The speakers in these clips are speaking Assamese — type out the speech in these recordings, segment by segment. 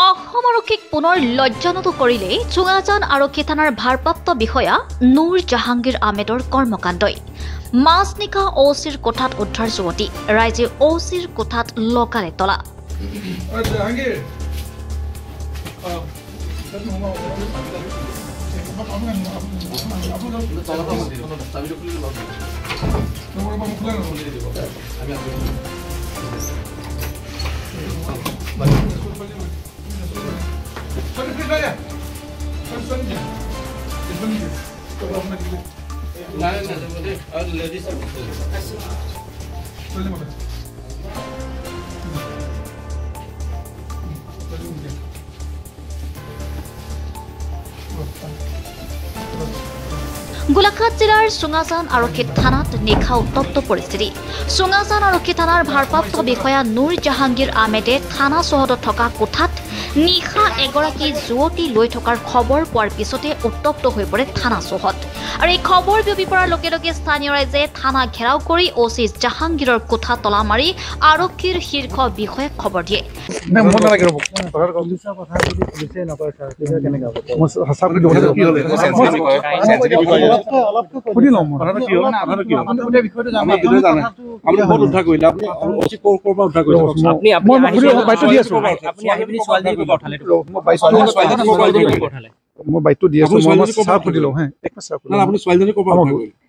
অসম আৰক্ষীক পুনৰ লজ্জানত কৰিলে চুঙাজান আৰক্ষী থানাৰ ভাৰপ্ৰাপ্ত বিষয়া নুৰ জাহাংগীৰ আহমেদৰ কৰ্মকাণ্ডই। মাজনিশা অ'চিৰ কোঠাত উদ্ধাৰ যুৱতী, ৰাইজে অ'চিৰ কোঠাত লগালে তলা। গোলাঘাট জিলাৰ চুঙাজান আৰক্ষী থানাত নিশা উত্তপ্ত পৰিস্থিতি। চুঙাজান আৰক্ষী থানাৰ ভাৰপ্ৰাপ্ত বিষয়া নুৰ জাহাংগীৰ আহমেদে থানা চৌহদত থকা কোঠাত নিশা এগৰাকী যুৱতী লৈ থকাৰ খবৰ পোৱাৰ পিছতে উত্তপ্ত হৈ পৰে থানা চৌহদ। আৰু এই খবৰ বিয়পি পৰাৰ লগে লগে স্থানীয় ৰাইজে থানা ঘেৰাও কৰি অ'চি জাহাংগীৰৰ কোঠা তলা মাৰি আৰক্ষীৰ শীৰ্ষ বিষয়াক খবৰ দিয়ে। মই বাইকটো দি আছো, মই চাহ সুধি লওঁ হে এক মিনিট চাহ আপুনি ছোৱালীজনী ক'ৰ পৰা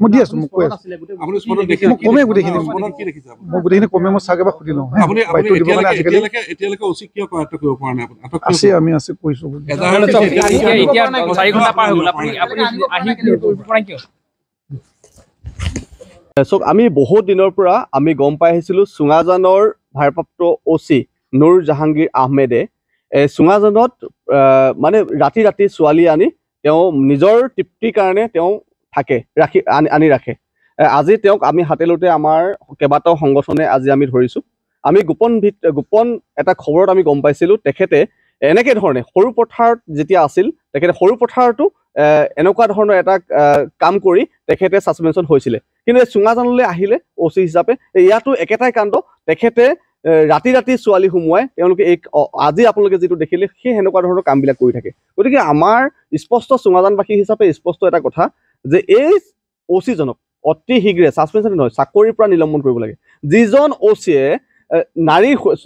মই দি আছো, মোক কৈ আছো আপুনি স্পটত দেখি কমে গোটেইখিনি স্পটত কি দেখিছে মই গোটেইখিনি কমে মই চাহ কিবা সুধি লওঁ হে আপুনি বাইকটো দিব মানে আজিকালি এতিয়ালৈকে উচিত কিয় কৰাটো কৰিব পৰা নাই আপুনি আছে আমি আছে কৈছো এতিয়া 4 ঘণ্টা পাৰ হৈ গ'ল আপুনি আহি পৰা কিয় সব আমি বহুত দিনৰ পৰা আমি গম পাই আহিছিলোঁ চুঙাজানৰ ভাৰপ্ৰাপ্ত অ'চি নুৰ জাহাংগীৰ আহমেদে চুঙাজানত মানে ৰাতি ৰাতি ছোৱালী আনি তেওঁ নিজৰ তৃপ্তিৰ কাৰণে তেওঁ থাকে আনি ৰাখে। আজি তেওঁক আমি হাতেলোতে আমাৰ কেইবাটাও সংগঠনে আজি আমি ধৰিছোঁ। আমি গোপন এটা খবৰত আমি গম পাইছিলোঁ তেখেতে এনেকৈ ধৰণে সৰু পথাৰত যেতিয়া আছিল তেখেতে সৰু পথাৰতো এনেকুৱা ধৰণৰ এটা কাম কৰি তেখেতে ছাছপেনশ্যন হৈছিলে। কিন্তু চুঙাজানলৈ আহিলে অ'চি হিচাপে ইয়াতো একেটাই কাণ্ড, তেখেতে ৰাতি ৰাতি ছোৱালী সোমোৱাই তেওঁলোকে এই আজি আপোনালোকে যিটো দেখিলে সেই সেনেকুৱা ধৰণৰ কামবিলাক কৰি থাকে। গতিকে আমাৰ স্পষ্ট চুঙাজানবাসী হিচাপে স্পষ্ট এটা কথা যে এই অ'চিজনক অতি শীঘ্ৰে ছাছপেনশ্যন নহয় চাকৰিৰ পৰা নিলম্বন কৰিব লাগে। যিজন অ'চিয়ে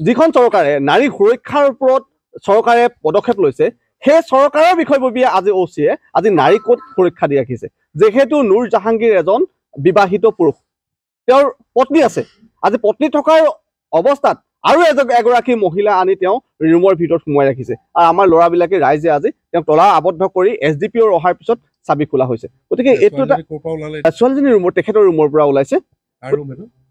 যিখন চৰকাৰে নাৰী সুৰক্ষাৰ ওপৰত চৰকাৰে পদক্ষেপ লৈছে সেই চৰকাৰৰ বিষয়ববীয়া আজি অ'চিয়ে আজি নাৰীক ক'ত সুৰক্ষা দি ৰাখিছে। যিহেতু নুৰ জাহাংগীৰ এজন বিবাহিত পুৰুষ, তেওঁৰ পত্নী আছে, আজি পত্নী থকাৰ অৱস্থাত আৰু এগৰাকী মহিলা আনি তেওঁ ৰুমৰ ভিতৰত সোমোৱাই ৰাখিছে। আৰু আমাৰ ল'ৰাবিলাকে ৰাইজে আজি তেওঁক তলা আবদ্ধ কৰি SDPO অহাৰ পিছত চাবি খোলা হৈছে। গতিকে এইটো এটা ছোৱালীজনী ৰুমৰ তেখেতৰ ৰুমৰ পৰা ওলাইছে।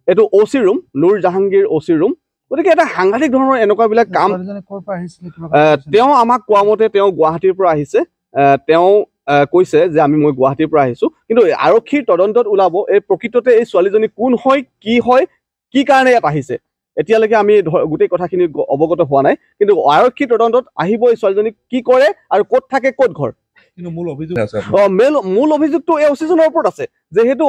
এইটো OC room, Noor Jahangir OC room. গতিকে এটা সাংঘাতিক ধৰণৰ এনেকুৱাবিলাক কাম তেওঁ আমাক কোৱা মতে তেওঁ গুৱাহাটীৰ পৰা আহিছে। তেওঁ কৈছে যে মই গুৱাহাটীৰ পৰা আহিছোঁ, কিন্তু আৰক্ষীৰ তদন্তত ওলাব এই প্ৰকৃততে এই ছোৱালীজনী কোন হয়, কি কাৰণে ইয়াত আহিছে এতিয়ালৈকে আমি গোটেই কথাখিনি অৱগত হোৱা নাই। কিন্তু আৰক্ষীৰ তদন্তত আহিব এই ছোৱালীজনী কি কৰে আৰু ক'ত থাকে, ক'ত ঘৰ। কিন্তু মূল অভিযোগটো এই অ'চিজনৰ ওপৰত আছে। যিহেতু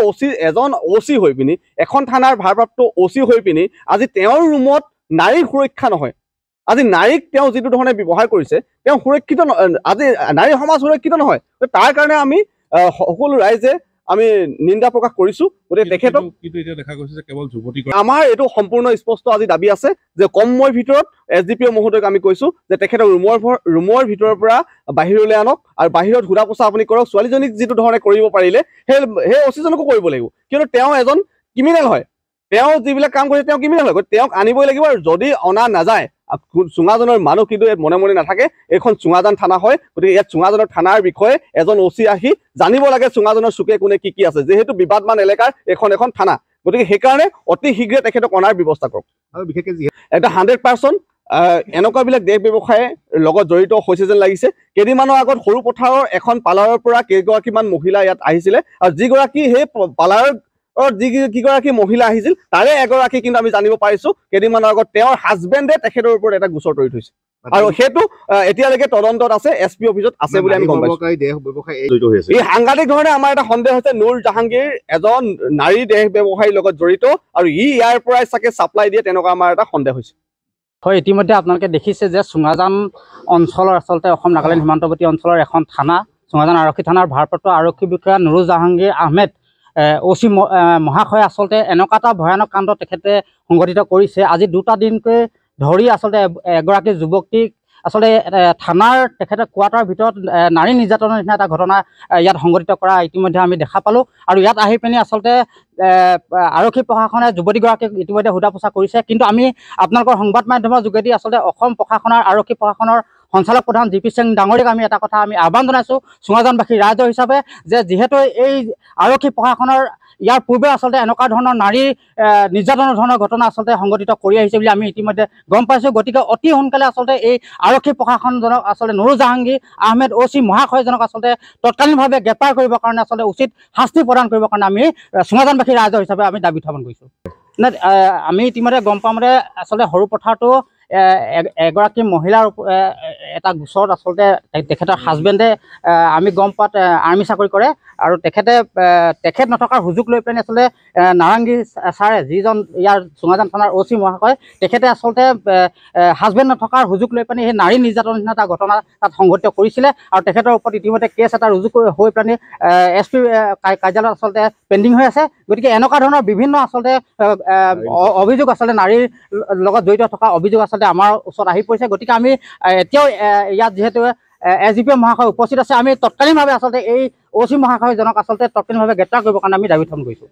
এজন অ'চি হৈ পিনি এখন থানাৰ ভাৰপ্ৰাপ্ত অ'চি হৈ পিনি আজি তেওঁৰ ৰুমত নাৰীৰ সুৰক্ষা নহয়, আজি নাৰীক তেওঁ যিটো ধৰণে ব্যৱহাৰ কৰিছে তেওঁ সুৰক্ষিত, আজি নাৰী সমাজ সুৰক্ষিত নহয়। তাৰ কাৰণে আমি সকলো ৰাইজে আমি নিন্দা প্ৰকাশ কৰিছোঁ। গতিকে তেখেতক আমাৰ এইটো সম্পূৰ্ণ স্পষ্ট আজি দাবী আছে যে কম সময়ৰ ভিতৰত SDPO মহোদয়ক আমি কৈছোঁ যে তেখেতক ৰুমৰ ভিতৰৰ পৰা বাহিৰলৈ আনক আৰু বাহিৰত ঘূৰা পোছা আপুনি কৰক। ছোৱালীজনীক যিটো ধৰণে কৰিব পাৰিলে সেই অ'চিজনকো কৰিব লাগিব, কিয়নো তেওঁ এজন ক্ৰিমিনেল হয়, তেওঁ যিবিলাক কাম কৰিছে তেওঁ ক্ৰিমিনেল হয়। তেওঁক আনিবই লাগিব, আৰু যদি অনা নাযায় চুঙাজানৰ মানুহ কিন্তু মনে মনে নাথাকে। এইখন চুঙাজান থানা হয়, গতিকে ইয়াত চুঙাজানৰ থানাৰ বিষয়ে এজন অ'চি আহি জানিব লাগে চুঙাজানৰ চুকে কোনে কি আছে, যিহেতু বিবাদমান এলেকাৰ এখন থানা। গতিকে সেইকাৰণে অতি শীঘ্ৰে তেখেতক অনাৰ ব্যৱস্থা কৰক। আৰু বিশেষকৈ এটা 100% এনেকুৱাবিলাক দেশ ব্যৱসায়ৰ লগত জড়িত হৈছে যেন লাগিছে। কেইদিনমানৰ আগত সৰু পথাৰৰ এখন পাৰ্লাৰৰ পৰা কেইগৰাকীমান মহিলা ইয়াত আহিছিলে, আৰু যিগৰাকী সেই পাৰ্লাৰৰ যিগৰাকী মহিলা আহিছিল তাৰে এগৰাকী কিন্তু আমি জানিব পাৰিছোঁ কেইদিনমানৰ আগত তেওঁৰ হাজবেণ্ডে তেখেতৰ ওপৰত এটা গোচৰ তৰি থৈছে, আৰু সেইটো এতিয়ালৈকে তদন্তত আছে, SP অফিচত আছে বুলি আমি গম পাইছোঁ। এই সাংঘাতিক ধৰণে আমাৰ এটা সন্দেহ হৈছে নুৰ জাহাংগীৰ এজন নাৰী দেহ ব্যৱসায়ীৰ লগত জড়িত, আৰু ইয়াৰ পৰাই চাগে ছাপ্লাই দিয়ে তেনেকুৱা আমাৰ এটা সন্দেহ হৈছে। হয়, ইতিমধ্যে আপোনালোকে দেখিছে যে চুঙাজান অঞ্চলৰ আচলতে অসম নাগালেণ্ড সীমান্তৱৰ্তী অঞ্চলৰ এখন থানা, চুঙাজান আৰক্ষী থানাৰ ভাৰপ্ৰাপ্ত আৰক্ষী বিষয়া নুৰুল জাহাংগীৰ আহমেদ OC মহাশয়ে আচলতে এনেকুৱা এটা ভয়ানক কাণ্ড তেখেতে সংঘটিত কৰিছে। আজি 2টা দিনকৈ ধৰি আচলতে এগৰাকী যুৱতীক আচলতে থানাৰ তেখেতে কোৱাৰ্টাৰৰ ভিতৰত নাৰী নিৰ্যাতনৰ নিচিনা এটা ঘটনা ইয়াত সংঘটিত কৰা ইতিমধ্যে আমি দেখা পালোঁ। আৰু ইয়াত আহি পিনি আচলতে আৰক্ষী প্ৰশাসনে যুৱতীগৰাকীক ইতিমধ্যে সোধা পোছা কৰিছে। কিন্তু আমি আপোনালোকৰ সংবাদ মাধ্যমৰ যোগেদি আচলতে অসম প্ৰশাসনৰ আৰক্ষী প্ৰশাসনৰ সঞ্চালক প্ৰধান GP সিং ডাঙৰীয়াক আমি এটা কথা আমি আহ্বান জনাইছোঁ চুঙাজানবাসী ৰাইজৰ হিচাপে যে যিহেতু এই আৰক্ষী প্ৰশাসনৰ ইয়াৰ পূৰ্বে আচলতে এনেকুৱা ধৰণৰ নাৰী নিৰ্যাতনৰ ধৰণৰ ঘটনা আচলতে সংঘটিত কৰি আহিছে বুলি আমি ইতিমধ্যে গম পাইছোঁ। গতিকে অতি সোনকালে আচলতে এই আৰক্ষী প্ৰশাসনজনক আচলতে নুৰুল জাহাংগীৰ আহমেদ OC মহাশয়জনক আচলতে তৎকালীনভাৱে গ্ৰেপ্তাৰ কৰিবৰ কাৰণে আচলতে উচিত শাস্তি প্ৰদান কৰিবৰ কাৰণে আমি চুঙাজানবাসী ৰাইজৰ হিচাপে আমি দাবী উত্থাপন কৰিছোঁ। আমি ইতিমধ্যে গম পামতে আচলতে সৰু পথাৰটো এগৰাকী মহিলাৰ এটা গোচৰত আচলতে তেখেতৰ হাজবেণ্ডে আমি গম পোৱাত আৰ্মি চাকৰি কৰে আৰু তেখেত নথকাৰ সুযোগ লৈ পেলাই আচলতে নাৰাংগী ছাৰে যিজন ইয়াৰ চুঙাজান থানাৰ OC মহাশয় তেখেতে আচলতে হাজবেণ্ড নথকাৰ সুযোগ লৈ পেলাই সেই নাৰী নিৰ্যাতনৰ নিচিনা এটা ঘটনা তাত সংঘটিত কৰিছিলে আৰু তেখেতৰ ওপৰত ইতিমধ্যে কেছ এটা ৰুজু হৈ পেলাই SP কাৰ্যালয়ত আচলতে পেণ্ডিং হৈ আছে। গতিকে এনেকুৱা ধৰণৰ বিভিন্ন আচলতে অভিযোগ আচলতে নাৰীৰ লগত জড়িত থকা অভিযোগ আচলতে আমাৰ ওচৰত আহি পৰিছে। গতিকে আমি এতিয়াও ইয়াত যিহেতু SDPO মহাশয় উপস্থিত আছে, আমি তৎকালীনভাৱে আচলতে এই OC মহাশয়জনক আচলতে তৎকালীনভাৱে গ্ৰেপ্তাৰ কৰিবৰ কাৰণে আমি দাবী উত্থাপন কৰিছোঁ।